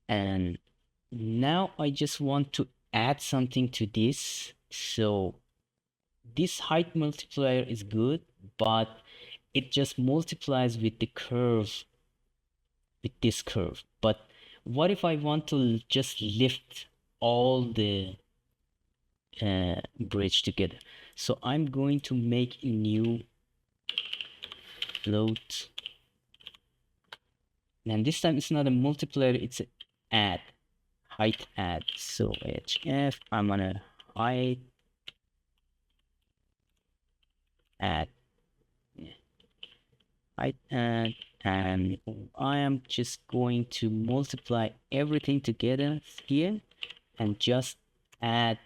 And now I just want to add something to this. So this height multiplier is good, but it just multiplies with the curve, with this curve. But what if I want to just lift all the bridge together? So I'm going to make a new float, and this time it's not a multiplier, it's an add, height add. So HF, I'm gonna height add, height add, and I am just going to multiply everything together here and just add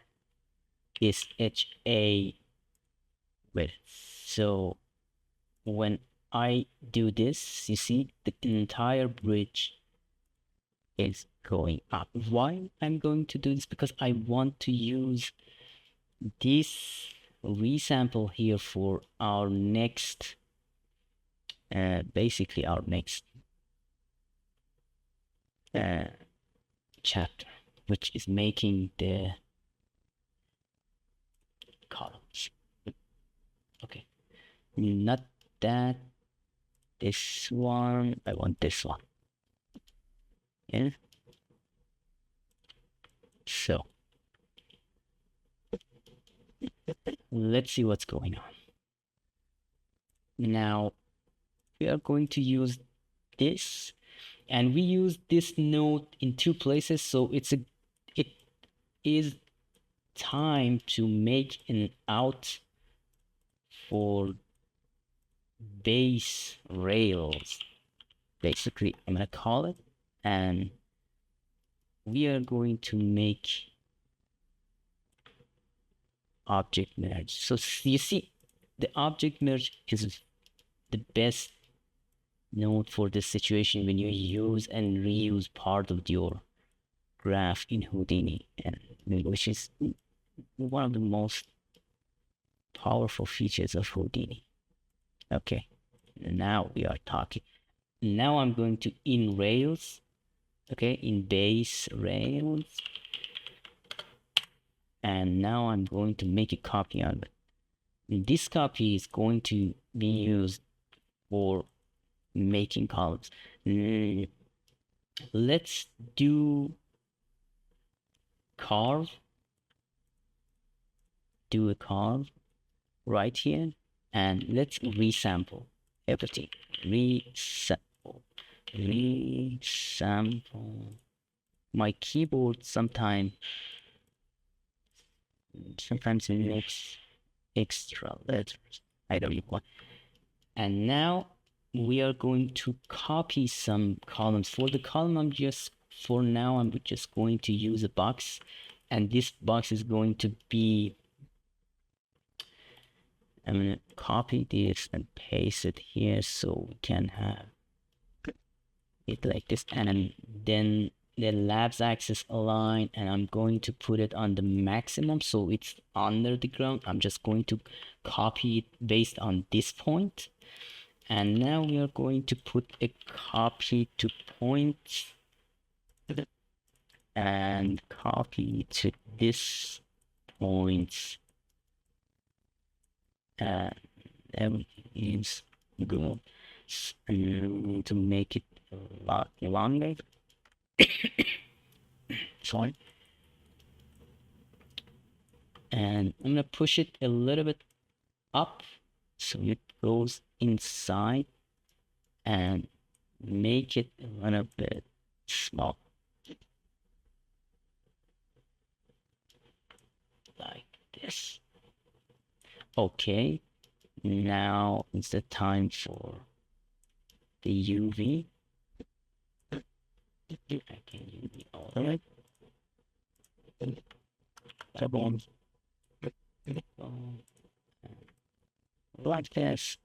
this HA width. So when I do this, you see the entire bridge is going up. Why I'm going to do this? Because I want to use this resample here for our next, basically our next chapter, which is making the columns. Okay, not that, this one, I want this one. Yeah. So let's see what's going on. Now we are going to use this, and we use this node in two places, so it is time to make an out for base rails, basically I'm gonna call it, and we are going to make object merge. So you see, the object merge is the best node for this situation when you use and reuse part of your graph in Houdini, and which is one of the most powerful features of Houdini. Okay, now we are talking. Now I'm going to in rails, okay, in base rails, and now I'm going to make a copy of it. And this copy is going to be used for making columns. Let's do carve, do a carve right here, and let's resample everything. Resample. My keyboard sometimes it makes extra letters. I don't know what. And now we are going to copy some columns. For the column, for now I'm just going to use a box, and this box is going to be, I'm gonna copy this and paste it here so we can have it like this, and then the labs axis align, and I'm going to put it on the maximum so it's under the ground. I'm just going to copy it based on this point, and now we are going to put a copy to point and copy to this point, and everything is good. And to make it a lot longer, sorry, and I'm gonna push it a little bit up so it goes inside, and make it a little bit small, like this. Okay, now it's the time for the UV. I can UV all right. Like this,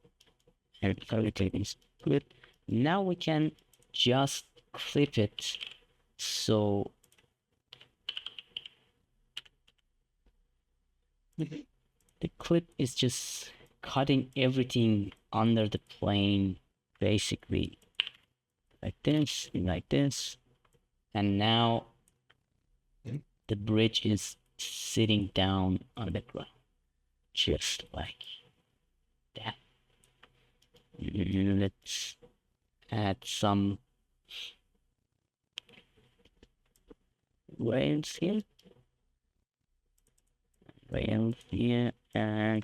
and everything is good. Now we can just clip it so the clip is just cutting everything under the plane, basically like this, and now the bridge is sitting down on the ground, just like that. Let's add some rails here, and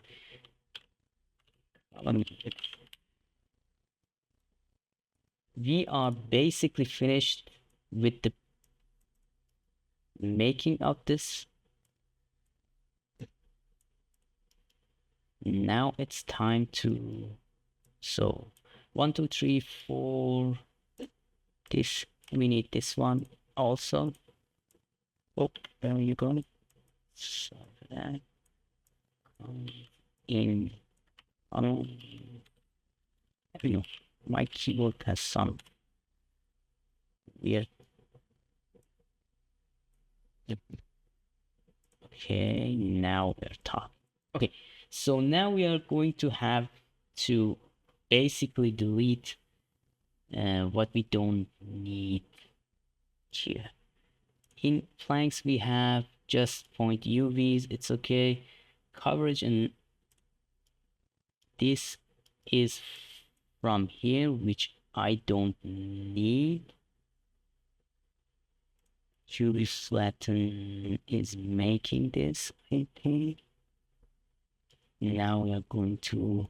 we are basically finished with the making of this. Now it's time to, so 1 2 3 4, this, we need this one also. Oh, there you go. So that in, I don't know, my keyboard has some weird. Okay, now we're talking. Okay, so now we are going to have to basically delete what we don't need here. In planks we have just point UVs, it's okay. Coverage, and this is from here, which I don't need. UV flatten is making this, I think. Now we are going to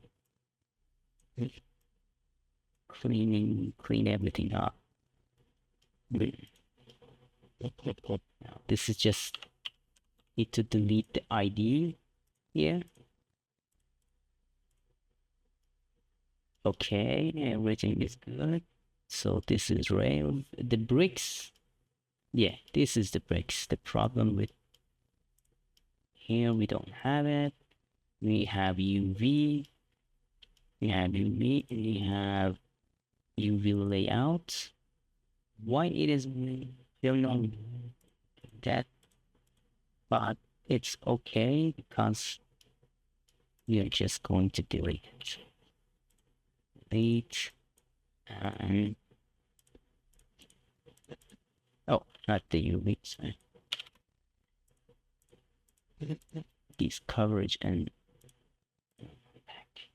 clean everything up. Now, this is just need to delete the ID here. Okay, everything is good. So this is rail. The bricks, yeah, this is the bricks. The problem with here, we don't have it. We have UV. We have UV. We have UV layout. Why it is, I don't know that, but it's okay because we are just going to delete it. Delete, and oh, not the UV, sorry. This coverage and back.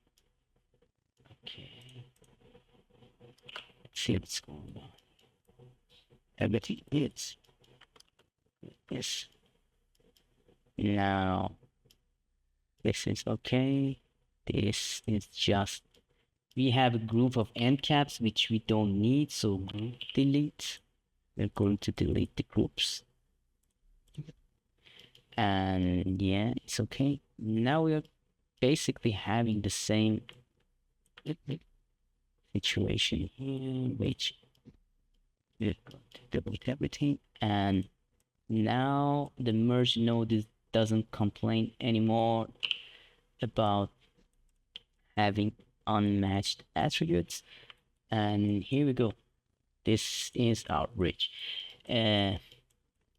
Okay, let's see what's going on. Everything is yes. Now this is okay. This is just, we have a group of end caps which we don't need, so group delete. We're going to delete the groups, and yeah, it's okay. Now we're basically having the same situation here, which we're going to delete everything, and now the merge node doesn't complain anymore about having unmatched attributes. And here we go. This is our bridge. In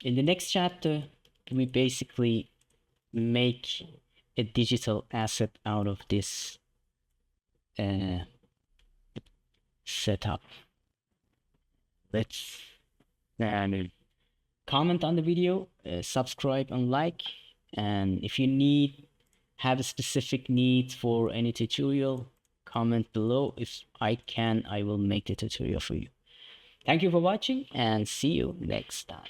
the next chapter, we basically make a digital asset out of this setup. Let's comment on the video, subscribe and like, and if you have a specific need for any tutorial, comment below. If I can, I will make the tutorial for you. Thank you for watching, and see you next time.